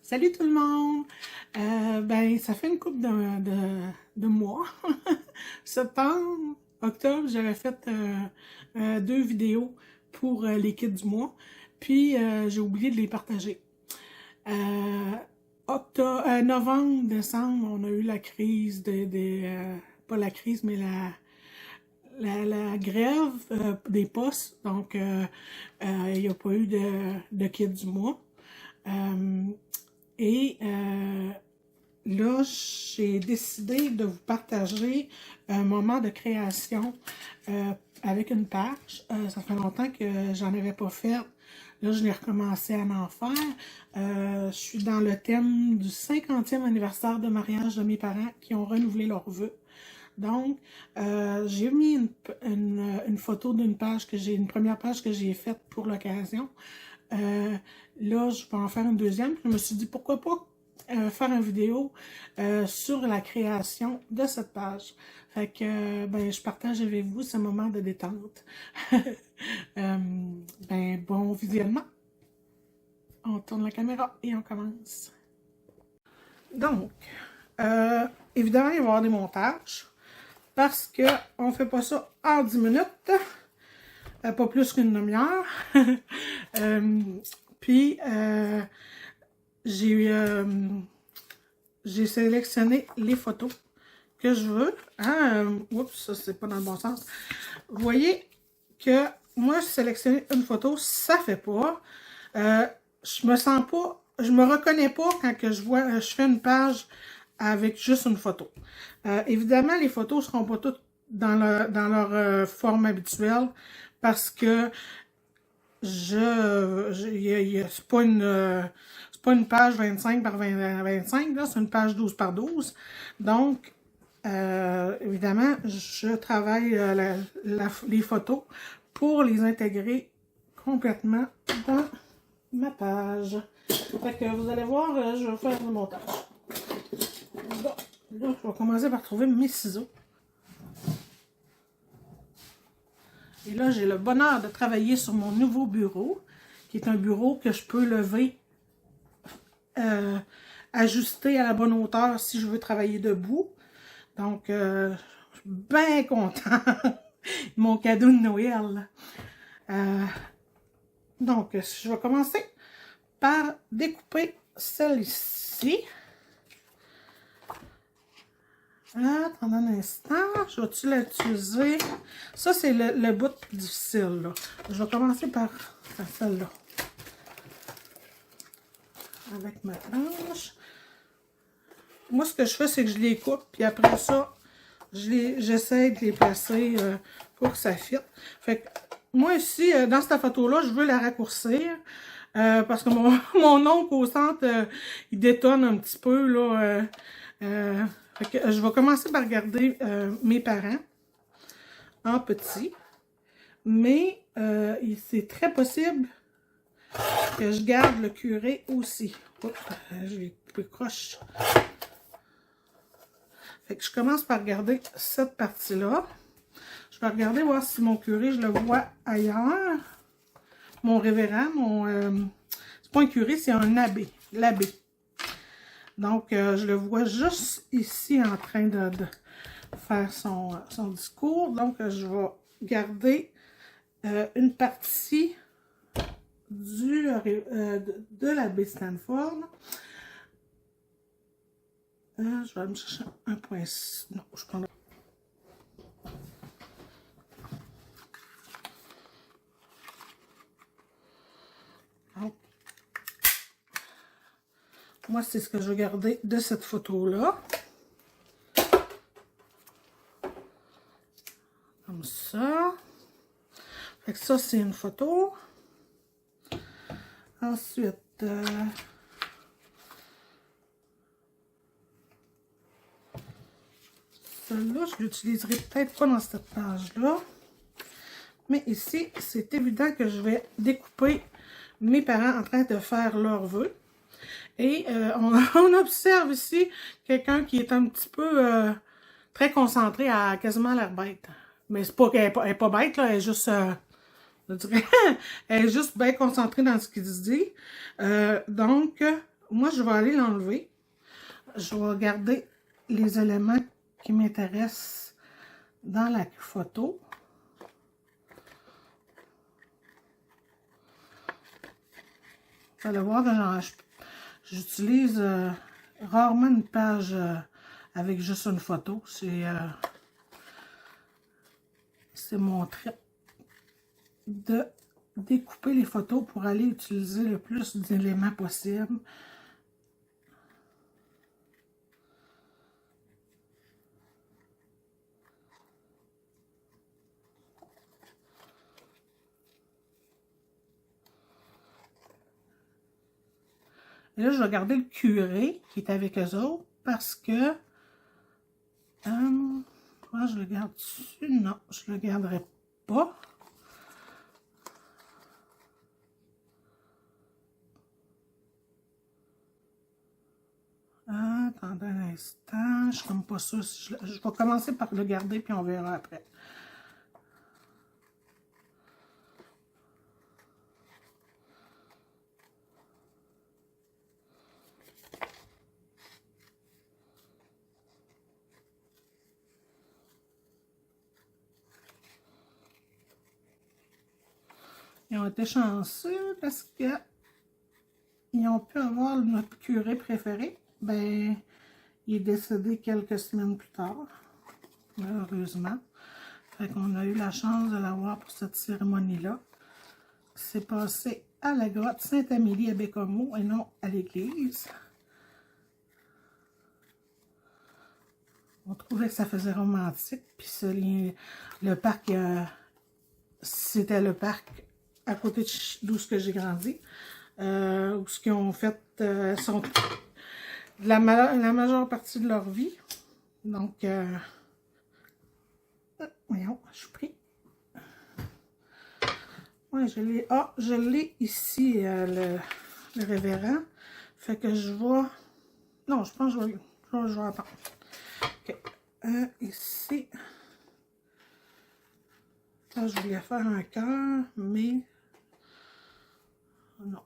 Salut tout le monde! Ça fait une couple de mois. Septembre, octobre, j'avais fait 2 vidéos pour les kits du mois. Puis j'ai oublié de les partager. Novembre, décembre, on a eu la crise pas la crise, mais la grève des postes. Donc, il n'y a pas eu de kit du mois. Là, j'ai décidé de vous partager un moment de création avec une page. Ça fait longtemps que j'en avais pas fait. Là, je l'ai recommencé à en faire. Je suis dans le thème du 50e anniversaire de mariage de mes parents qui ont renouvelé leurs vœux. Donc, j'ai mis une photo d'une page une première page que j'ai faite pour l'occasion. Là, je vais en faire une deuxième. Je me suis dit, pourquoi pas faire une vidéo sur la création de cette page. Fait que, je partage avec vous ce moment de détente. Bon visionnement. On tourne la caméra et on commence. Donc, évidemment, il va y avoir des montages parce qu'on ne fait pas ça en 10 minutes. Pas plus qu'une demi-heure. Puis, j'ai sélectionné les photos que je veux. Oups, ça c'est pas dans le bon sens. Vous voyez que moi, j'ai sélectionné une photo, ça fait pas. Je me sens pas, je me reconnais pas quand que je fais une page avec juste une photo. Évidemment, les photos seront pas toutes dans leur forme habituelle parce que c'est pas une page 25 par 25, là, c'est une page 12 par 12. Donc, évidemment, je travaille les photos pour les intégrer complètement dans ma page. Fait que vous allez voir, je vais faire le montage. Bon, là, je vais commencer par trouver mes ciseaux. Et là, j'ai le bonheur de travailler sur mon nouveau bureau, qui est un bureau que je peux lever, ajuster à la bonne hauteur si je veux travailler debout. Donc, je suis bien contente. Mon cadeau de Noël. Donc, je vais commencer par découper celle-ci. Attendez un instant, je vais-tu l'utiliser? Ça, c'est le bout difficile, là. Je vais commencer par celle-là. Avec ma planche. Moi, ce que je fais, c'est que je les coupe, puis après ça, j'essaie de les placer pour que ça fitte. Fait que, moi, ici, dans cette photo-là, je veux la raccourcir. Parce que mon oncle au centre, il détonne un petit peu, là. Fait que je vais commencer par regarder mes parents en petit, mais c'est très possible que je garde le curé aussi. Oups, je l'ai coupé croche. Fait que je commence par regarder cette partie-là. Je vais regarder voir si mon curé, je le vois ailleurs. Mon révérend, c'est pas un curé, c'est un abbé, l'abbé. Donc, je le vois juste ici en train de faire son discours. Donc, je vais garder une partie de l'abbé Stanford. Je vais me chercher un point. Non, je prends. Moi, c'est ce que je vais garder de cette photo-là. Comme ça. Fait que ça, c'est une photo. Ensuite, celle-là, je l'utiliserai peut-être pas dans cette page-là. Mais ici, c'est évident que je vais découper mes parents en train de faire leurs vœux. Et on observe ici quelqu'un qui est un petit peu très concentré, à quasiment l'air bête. Mais c'est pas qu'elle n'est pas bête, là, elle est juste, je dirais, elle est juste bien concentrée dans ce qu'il se dit. Donc, moi, je vais aller l'enlever. Je vais garder les éléments qui m'intéressent dans la photo. Vous allez voir que j'utilise rarement une page avec juste une photo. C'est mon trait de découper les photos pour aller utiliser le plus d'éléments possible. Et là, je vais garder le curé qui est avec eux autres parce que... moi, je le garde dessus. Non, je le garderai pas. Attendez un instant. Je suis comme pas sûre. Si je vais commencer par le garder puis on verra après. Ils ont été chanceux parce que ils ont pu avoir notre curé préféré. Ben, il est décédé quelques semaines plus tard, malheureusement. Fait qu'on a eu la chance de l'avoir pour cette cérémonie-là. C'est passé à la grotte Sainte-Amélie à Bécomo et non à l'église. On trouvait que ça faisait romantique. Puis le parc, c'était le parc à côté d'où j'ai grandi. Où ce qu'ils ont fait la majeure partie de leur vie. Donc, voyons, je suis pris. Ouais, je l'ai ici, le révérend. Fait que je vais... Non, je pense que je vais attendre. Ok. Ici. Là, je voulais faire un cœur, mais... Non.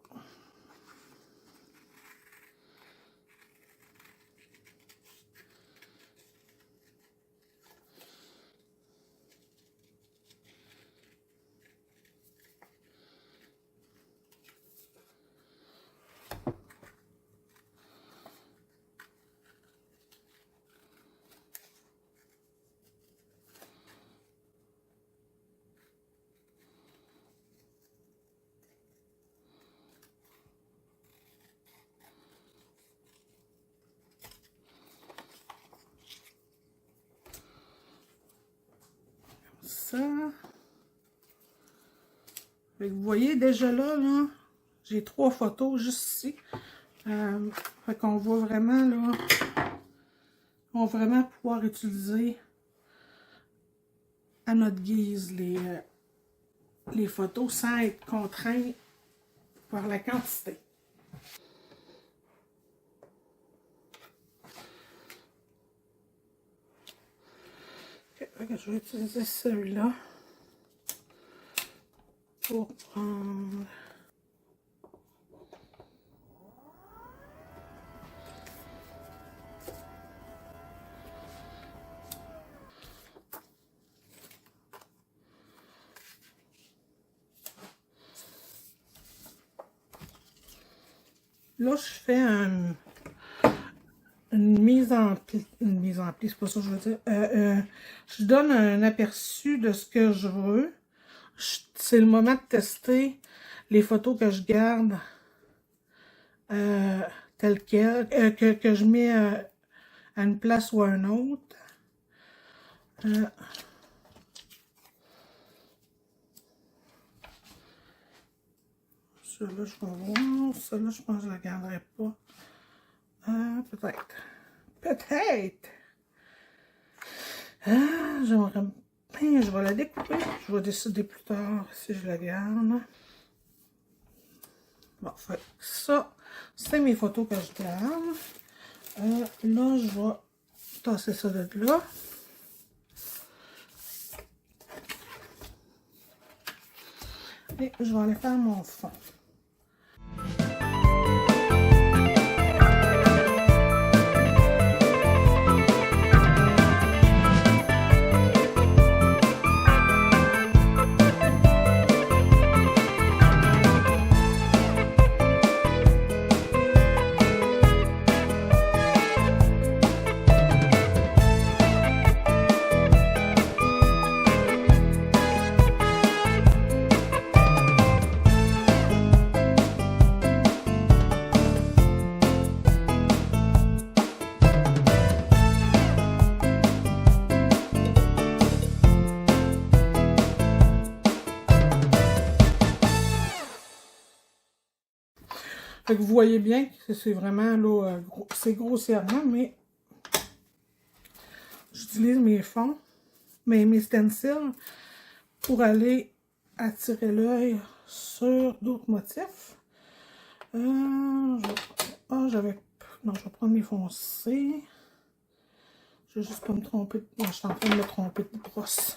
Ça. Vous voyez déjà là, j'ai 3 photos juste ici. Fait qu'on voit vraiment là, on va vraiment pouvoir utiliser à notre guise les photos sans être contraint par la quantité. Okay, je vais utiliser celui-là pour prendre... Là, je fais une mise en pli, c'est pas ça que je veux dire. Je donne un aperçu de ce que je veux. C'est le moment de tester les photos que je garde telles quelles, que je mets à une place ou à une autre. Celle-là, je vais voir. Celle-là, je pense que je la garderai pas. Peut-être. Peut-être. J'aimerais bien, je vais la découper. Je vais décider plus tard si je la garde. Bon, fait ça, c'est mes photos que je garde. Là, je vais tasser ça de là. Et je vais aller faire mon fond. Fait que vous voyez bien que c'est vraiment, là, c'est grossièrement, mais j'utilise mes fonds, mes stencils, pour aller attirer l'œil sur d'autres motifs. Non, je vais prendre mes foncés. Je vais juste pas me tromper. Non, je suis en train de me tromper de brosse.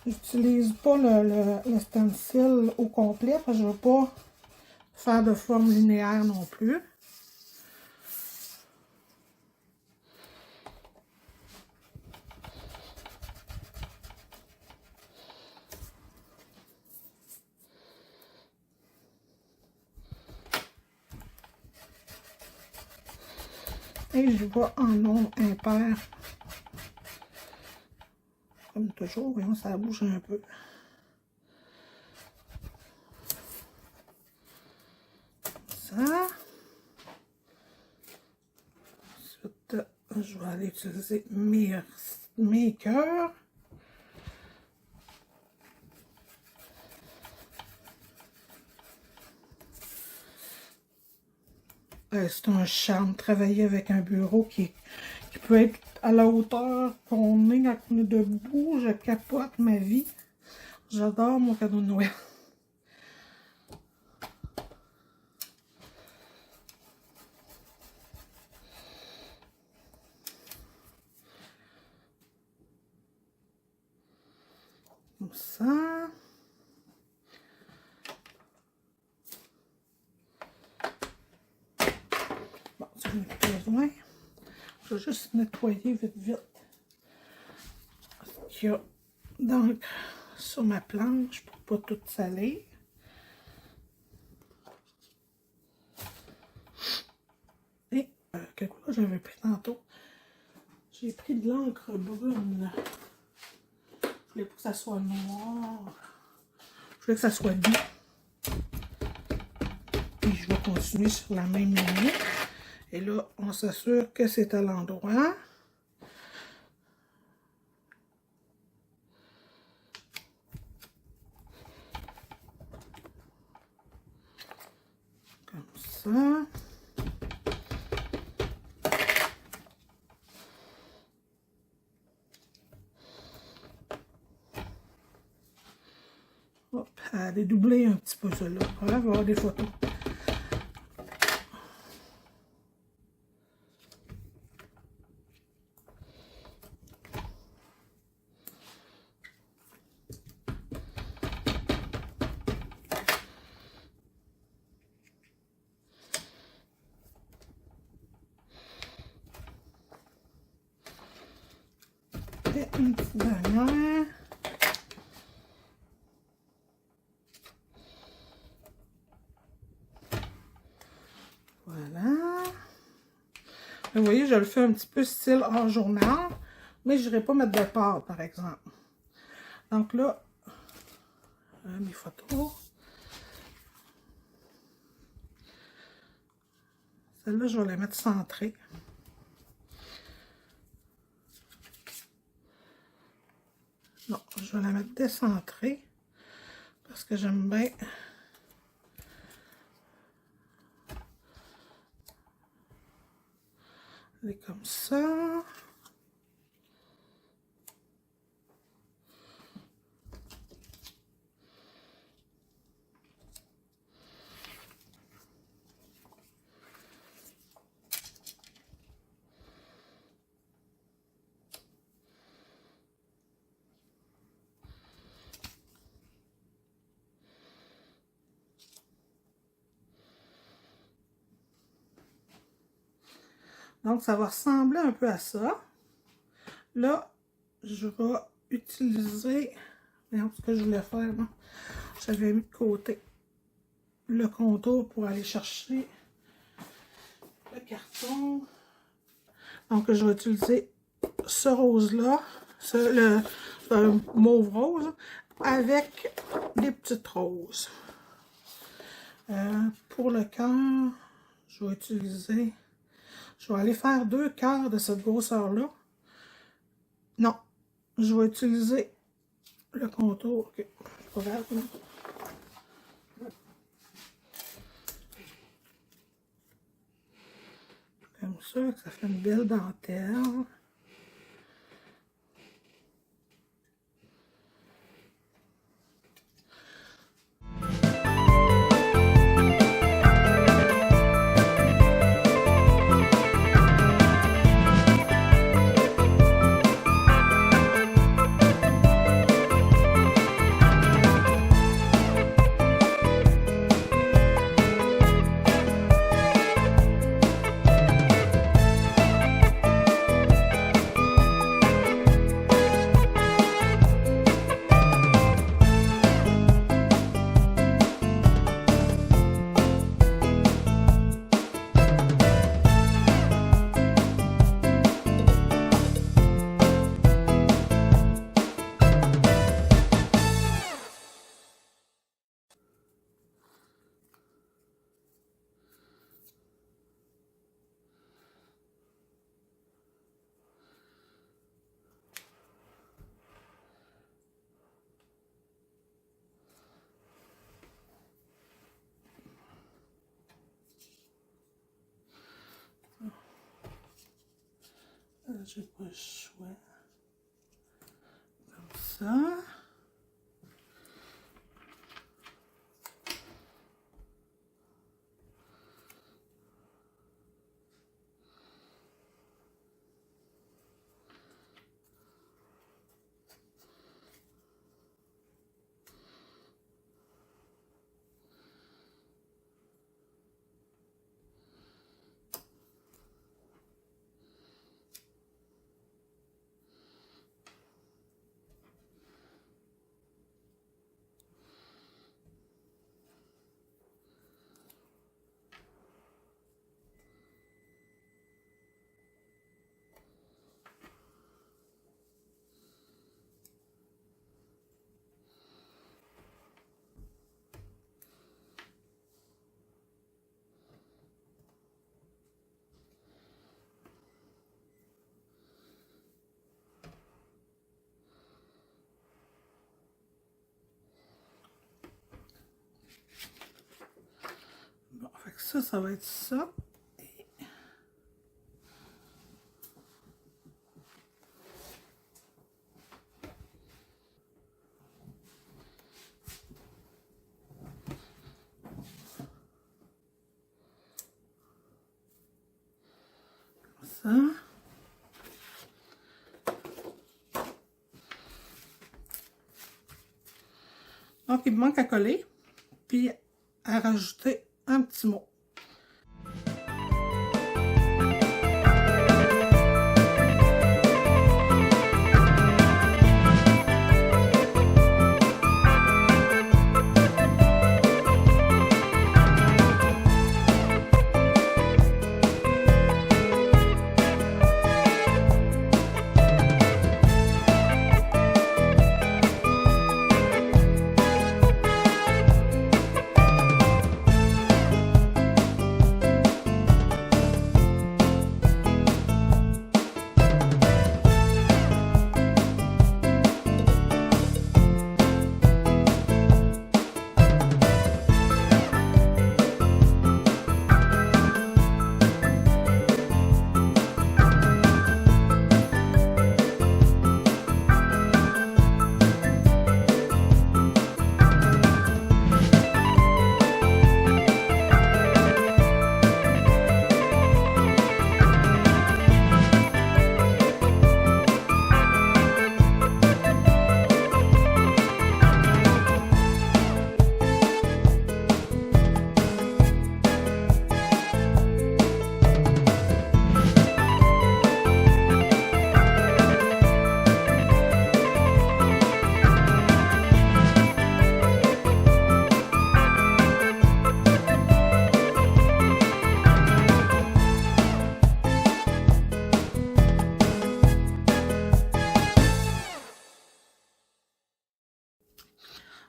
J'utilise pas le stencil au complet parce que je ne veux pas faire de forme linéaire non plus. Et je vais en nombre impair. Comme toujours, voyons, ça bouge un peu. Ça. Ensuite, je vais aller utiliser mes cœurs. C'est un charme de travailler avec un bureau qui peut être à la hauteur qu'on est quand on est debout. Je capote ma vie. J'adore mon cadeau de Noël. Comme ça. Bon, ça j'en ai plus besoin. Je vais juste nettoyer vite vite ce qu'il y a donc sur ma planche pour pas tout saler. Et quelque chose j'avais pris tantôt. J'ai pris de l'encre brune. Je voulais pas que ça soit noir. Je voulais que ça soit doux. Et je vais continuer sur la même ligne. Et là, on s'assure que c'est à l'endroit. Comme ça. Hop, elle a dédoublé un petit peu celle-là. On va avoir des photos. Et une petite dernière. Voilà. Vous voyez, je le fais un petit peu style hors journal, mais je n'irai pas mettre de pâte, par exemple. Donc là, mes photos. Celle-là, je vais la mettre centrée. Non, je vais la mettre décentrée parce que j'aime bien aller comme ça. Donc, ça va ressembler un peu à ça. Là, je vais utiliser... Voyons ce que je voulais faire. J'avais mis de côté le contour pour aller chercher le carton. Donc, je vais utiliser ce rose-là. Je vais C'est un mauve rose avec des petites roses. Pour le cœur, je vais utiliser... Je vais aller faire 2 cœurs de cette grosseur-là. Non, je vais utiliser le contour. Ok, c'est pas grave. Comme ça fait une belle dentelle. J'ai pas le choix. Comme ça. Bon, fait que ça va être ça. Ça. Donc, il me manque à coller, puis à rajouter un petit mot.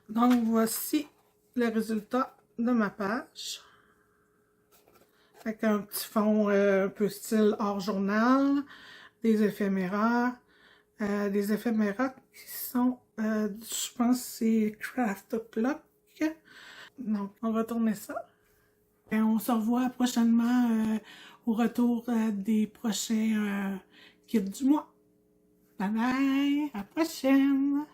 Donc, voici le résultat de ma page. Avec un petit fond un peu style hors journal, des éphéméras qui sont, je pense que c'est Craft O'Clock. Donc, on va tourner ça. Et on se revoit prochainement au retour des prochains kits du mois. Bye bye, à la prochaine!